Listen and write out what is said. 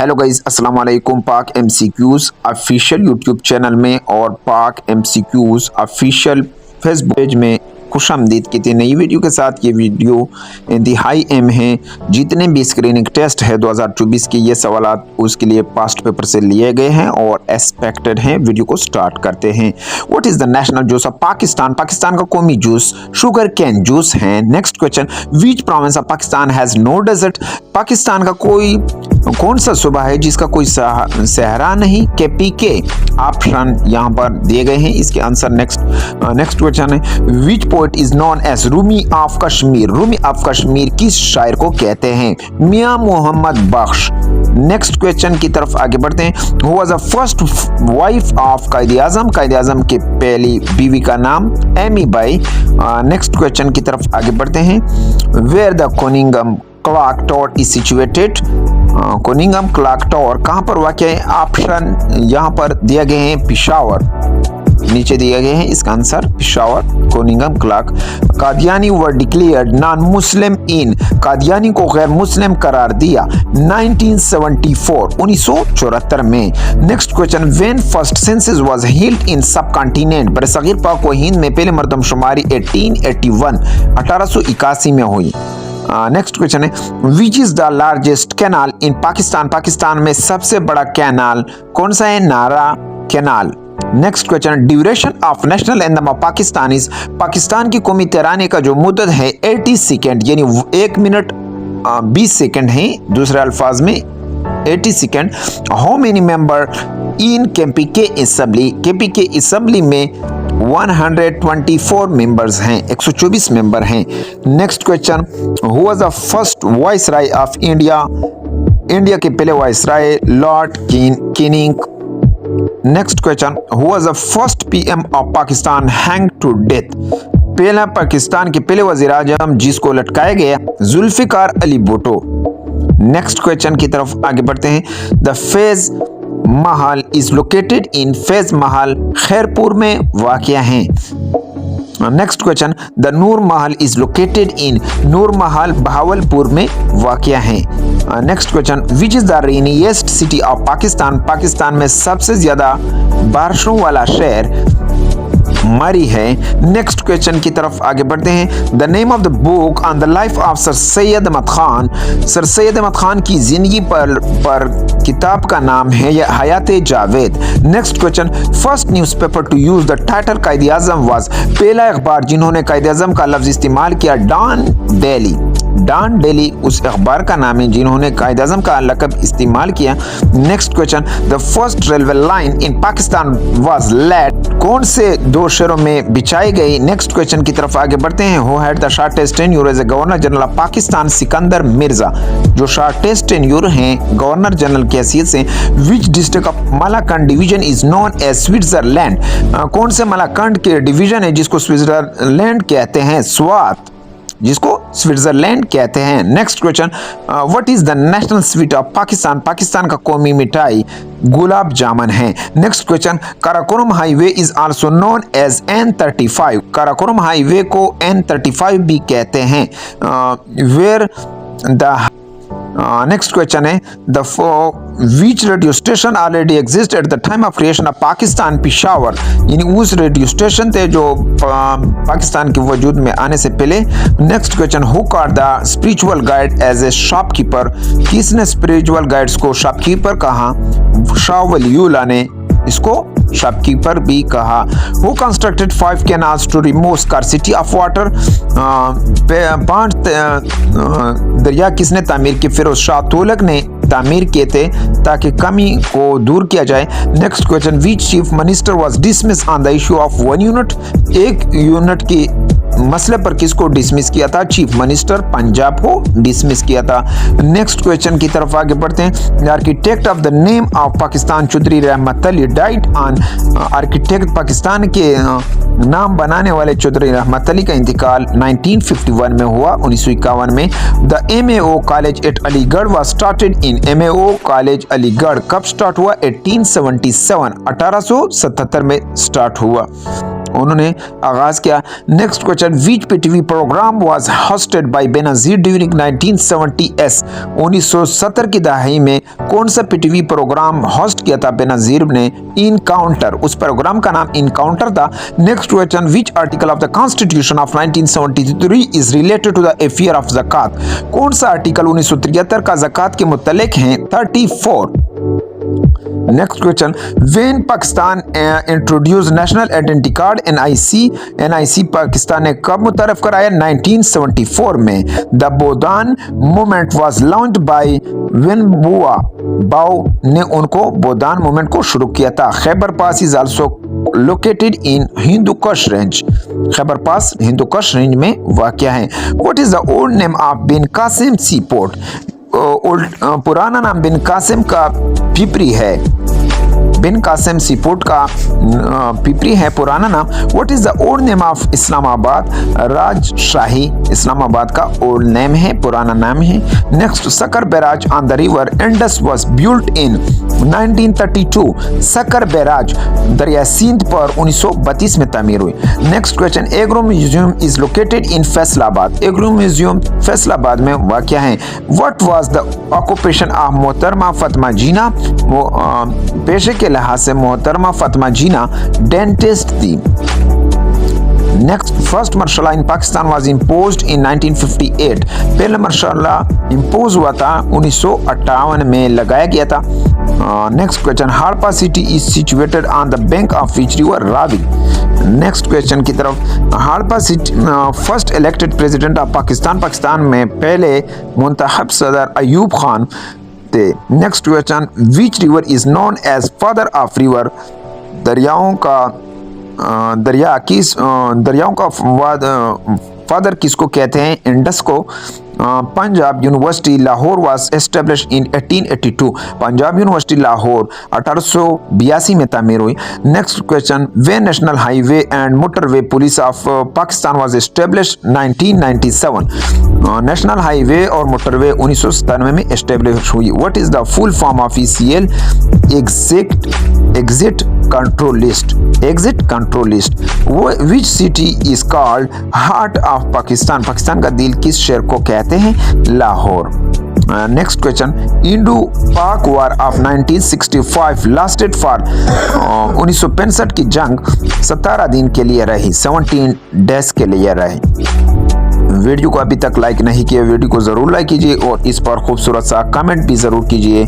Hello guys, अस्सलाम वालेकुम। पाक एमसीक्यूज़ ऑफिशियल यूट्यूब चैनल में और पाक एमसीक्यूज़ ऑफिशियल फेसबुक पेज में खुशामदीद कहते हैं। नई वीडियो के साथ ये वीडियो इंतहाई अहम है। जितने भी स्क्रीनिंग टेस्ट है 2024 के, ये सवालात उसके लिए पास्ट पेपर से लिए गए हैं और एक्सपेक्टेड हैं। वीडियो को स्टार्ट करते हैं। What is the national juice of Pakistan? Pakistan का कौमी जूस शुगर कैन जूस है। Next question, which province of Pakistan has no desert? Pakistan का कौन सा सूबा है जिसका कोई सहरा नहीं? KPK ऑप्शन यहाँ पर दिए गए हैं। इसके आंसर नेक्स्ट क्वेश्चन है, which poet is known as Rumi of Kashmir? Rumi of Kashmir किस शायर को कहते हैं? मियां मोहम्मद बख्श। नेक्स्ट क्वेश्चन की तरफ आगे बढ़ते हैं। Who was the first wife of Quaid Azam? Quaid Azam की पहली बीवी का नाम एमी बाई। नेक्स्ट क्वेश्चन की तरफ आगे बढ़ते हैं। Where the Cunningham clock tower is situated? Cunningham clock tower कहाँ पर वाक़ है? ऑप्शन यहाँ पर दिए गए हैं पिशावर, नीचे दिए गए हैं। इसका आंसर पिशावर, कोनिंगम क्लॉक। कादियानी वर डिक्लेयर्ड नॉन मुस्लिम इन? कादियानी को गैर मुस्लिम करार दिया 1974 में। Next question, when first census was held in सब कॉन्टिनेंट? बरसगीर पाक व हिंद में पहले मर्दमशुमारी 1881 में हुई। नेक्स्ट क्वेश्चन है, which is the largest canal in Pakistan? Pakistan में सबसे बड़ा कैनाल कौन सा है? नारा canal. Next question, duration of national anthem of Pakistan is? Pakistan की कौमी तराने का जो मुद्दत है 80 सेकेंड, यानी 1 मिनट 20 सेकेंड है। दूसरे अल्फाज में 80 second. How many member in KPK assembly? KPK assembly में 124 मेंबर्स हैं, 124 मेंबर हैं। Next question, who was the first viceroy of India? India के पहले viceroy Lord Canning. Next question, who was the first PM of Pakistan hang to death? पहला पाकिस्तान के पहले वजीर आजम जिसको लटकाया गया, जुल्फिकार अली भुट्टो। नेक्स्ट क्वेश्चन की तरफ आगे बढ़ते हैं। The Faiz Mahal is located इन? फैज महल खैरपुर में वाक़या है। Next question, the Noor Mahal is located इन? नूर महल बहावलपुर में वाक़या है। Next question, which is the rainiest city of Pakistan? Pakistan में सबसे ज्यादा बारिशों वाला शहर मरी है। नेक्स्ट क्वेश्चन की तरफ आगे बढ़ते हैं। The name of the book on the life of Sir Syed Ahmad Khan? Sir Syed Ahmad Khan की जिंदगी पर किताब का नाम है Hayat Javed. Next question, first newspaper to use the title Quaid Azam was? पहला अखबार जिन्होंने कायद आजम का लफ्ज इस्तेमाल किया डॉन डेली। डॉन डेली उस अखबार का नाम है जिन्होंने कायद आजम का लक़ब इस्तेमाल किया। Next question, the first railway line in Pakistan was laid? कौन से दो शहरों में बिछाई गई? नेक्स्ट क्वेश्चन की तरफ आगे बढ़ते हैं। Who had the shortest tenure as governor general of Pakistan? Sikandar Mirza जो शॉर्टेस्ट टेन्योर हैं गवर्नर जनरल की हैसियत से। Which district of Malakand division is known as Switzerland? कौन से मलाकंड के डिवीजन है जिसको स्विट्जरलैंड कहते हैं? स्वात, जिसको स्विट्जरलैंड कहते हैं। Next question, what is the national sweet of Pakistan? Pakistan का कौमी मिठाई गुलाब जामुन है। Next question, Karakoram highway is also known as N35? Karakoram highway को N35 भी कहते हैं। वेयर द नेक्स्ट क्वेश्चन है, the which radio station already exist at the time of creation of Pakistan? Peshawar, यानी उस रेडियो स्टेशन थे जो पाकिस्तान के वजूद में आने से पहले। Next question, who called the spiritual guide as a shopkeeper? किसने स्पिरिचुअल गाइड्स को शॉपकीपर कहा? शाह वलीउल्लाह ने इसको शॉपकीपर भी कहा। Who constructed 5 canals to remove scarcity of water? 5 दरिया किसने तामीर की? फिरोज शाह तुगलक ने तामीर किए थे ताकि कमी को दूर किया जाए। Next question, which chief minister was dismiss on the issue of 1 unit? 1 unit की मसले पर किसको डिसमिस किया था? चीफ मिनिस्टर पंजाब को डिसमिस किया था। नेक्स्ट क्वेश्चन की तरफ आगे बढ़ते हैं। Architect of the name of Pakistan Chaudhry Rahmat Ali died on? Architect Pakistan के नाम बनाने वाले चौधरी रहमत अली का इंतकाल 1951 में हुआ, 1951 में। The MAO college eight Aligarh was started in? MAO college Aligarh कब स्टार्ट हुआ? 1877 में स्टार्ट हुआ। उन्होंने आगाज किया। Next question, which PTV program was hosted by Benazir during 1970s? 1970 की दहाई में कौन सा पीटीवी प्रोग्राम होस्ट किया था बेनजीर ने? इनकाउंटर, उस प्रोग्राम का नाम इनकाउंटर था। Next question, which article of the constitution of 1973 is related to the affair of zakat? कौन सा आर्टिकल 1973 का ज़कात के मुतल्लिक है? 34। Next question, when Pakistan introduce national identity card NIC Pakistan ने कब मुतारफ कराया? 1974 में। The Bhoodan movement was launched by Vinoba Bhave ने उनको बोदान मूवमेंट को शुरू किया था। Khyber pass is also located in Hindu Kush range. Khyber pass Hindu Kush range में वाक़या है। What is the old name of Bin Qasim sea port? पुराना नाम बिन कासिम का पिपरी है। बिन कासिम सी पोर्ट का पिपरी है पुराना नाम। What is the old name of Islamabad? Rajshahi Islamabad का ओल्ड नेम है, पुराना नाम है। Next, Sukkur barrage on the river Indus was built in 1932। Sukkur barrage दरिया सिंध पर 1932 में तामीर हुई। Next question, agro museum is located in Faisalabad. Agro museum Faisalabad में वाक़या है। What was the occupation of मोहतरमा फातिमा जीना? पेशे के लिहाज से मोहतरमा फातिमा जीना डेंटिस्ट थी। Next, first martial law in Pakistan was imposed in 1958। पहला मार्शल लॉ इम्पोज हुआ था 1958 में लगाया गया था। Next question, Harappa city is situated on the bank of which river? Ravi. Next question की तरफ, Harappa city first elected president of Pakistan. Pakistan में पहले मुंतखब सदर अयूब खान थे। Next question, which river is known as father of river? दरियाओं का फादर किसको कहते हैं? इंडस को। Punjab university Lahore was established in 1882। Punjab university Lahore 1882 में तामीर हुई। Next question, way national highway and motorway police of Pakistan was established 1997। National highway और मोटरवे 1997 में एस्टेब्लिश हुई। What is the full form of ECL? Exit control list. Which city is called heart of Pakistan? Pakistan का दिल किस शहर को कहते हैं? लाहौर। नेक्स्ट क्वेश्चन, इंडो पाक वार ऑफ 1965 लास्टेड फॉर 1965 की जंग 17 दिन के लिए रही, 17 डेज के लिए रही। वीडियो को अभी तक लाइक नहीं किया, वीडियो को जरूर लाइक कीजिए और इस पर खूबसूरत सा कमेंट भी जरूर कीजिए।